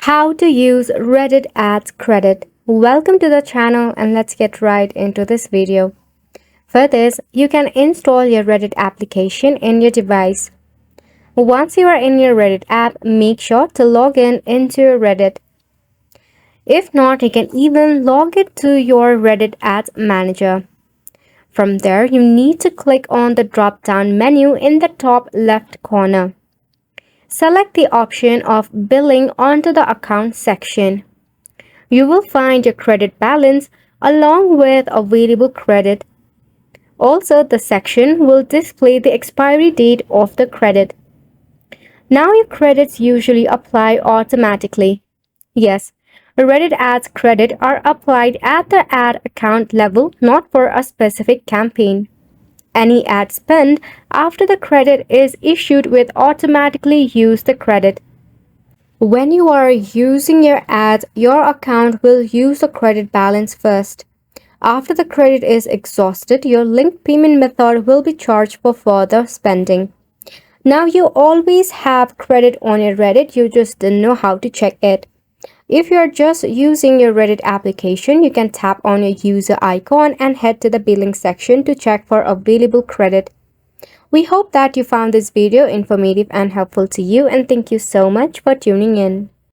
How to use Reddit Ads Credit. Welcome to the channel and let's get right into this video. For this, you can install your Reddit application in your device. Once you are in your Reddit app, make sure to log in into Reddit. If not, you can even log it to your Reddit Ads Manager. From there, you need to click on the drop-down menu in the top left corner. Select the option of Billing onto the Account section. You will find your credit balance along with available credit. Also, the section will display the expiry date of the credit. Now your credits usually apply automatically. Yes, Reddit Ads credit are applied at the ad account level, not for a specific campaign. Any ad spend after the credit is issued will automatically use the credit. When you are using your ads, your account will use the credit balance first. After the credit is exhausted, your linked payment method will be charged for further spending. Now you always have credit on your Reddit, you just didn't know how to check it. If you're just using your Reddit application, you can tap on your user icon and head to the billing section to check for available credit. We hope that you found this video informative and helpful to you, and thank you so much for tuning in.